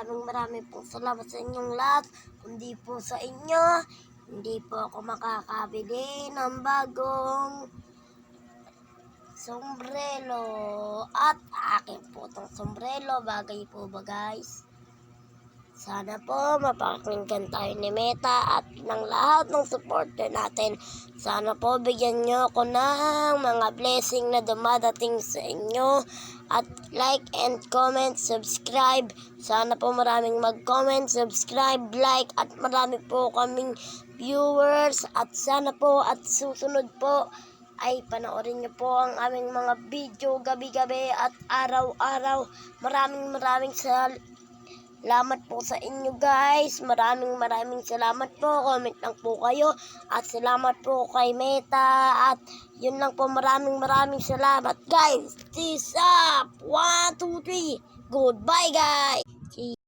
Maraming pong salamat sa inyong lahat. Kundi po sa inyo, hindi po ako makakabili ng bagong sombrero. At akin po itong sombrero. Bagay po ba guys? Sana po mapakinggan tayo ni Meta at ng lahat ng supporter natin. Sana po bigyan nyo ako ng mga blessing na dumadating sa inyo. At like and comment, subscribe. Sana po maraming mag-comment, subscribe, like at marami po kaming viewers. At sana po at susunod po ay panoorin niyo po ang aming mga video gabi-gabi at araw-araw. Maraming salamat po sa inyo guys. Maraming salamat po. Comment lang po kayo. At salamat po kay Meta. At yun lang po. Maraming salamat guys. Peace up. 1, 2, 3. Goodbye guys.